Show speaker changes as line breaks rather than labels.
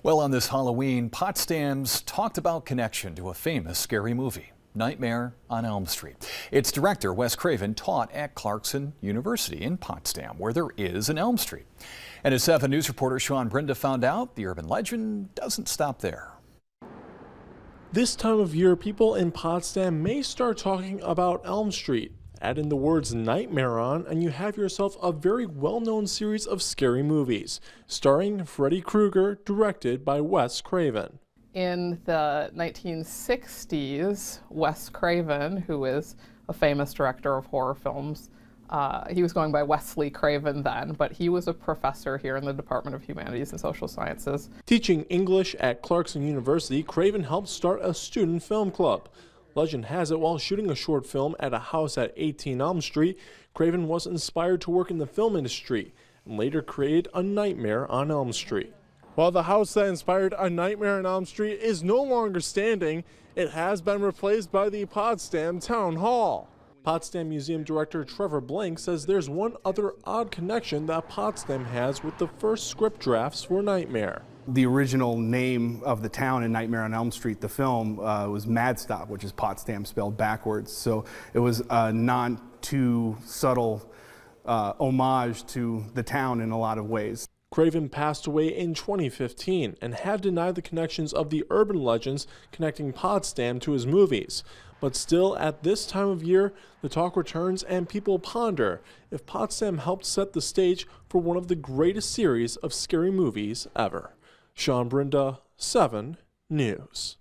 Well, on this Halloween, Potsdam's talked about connection to a famous scary movie, Nightmare on Elm Street. Its director, Wes Craven, taught at Clarkson University in Potsdam, where there is an Elm Street. And as 7 News reporter Sean Brinda found out, the urban legend doesn't stop there.
This time of year, people in Potsdam may start talking about Elm Street. Add in the words nightmare on, and you have yourself a very well-known series of scary movies, starring Freddy Krueger, directed by Wes Craven.
In the 1960s, Wes Craven, who is a famous director of horror films, he was going by Wesley Craven then, but he was a professor here in the Department of Humanities and Social Sciences.
Teaching English at Clarkson University, Craven helped start a student film club. Legend has it, while shooting a short film at a house at 18 Elm Street, Craven was inspired to work in the film industry and later created A Nightmare on Elm Street. While the house that inspired A Nightmare on Elm Street is no longer standing, it has been replaced by the Potsdam Town Hall. Potsdam Museum Director Trevor Blank says there's one other odd connection that Potsdam has with the first script drafts for Nightmare.
The original name of the town in Nightmare on Elm Street, the film, was Madstop, which is Potsdam spelled backwards. So it was a not too subtle homage to the town in a lot of ways.
Craven passed away in 2015 and had denied the connections of the urban legends connecting Potsdam to his movies. But still, at this time of year, the talk returns and people ponder if Potsdam helped set the stage for one of the greatest series of scary movies ever. Sean Brinda, 7 News.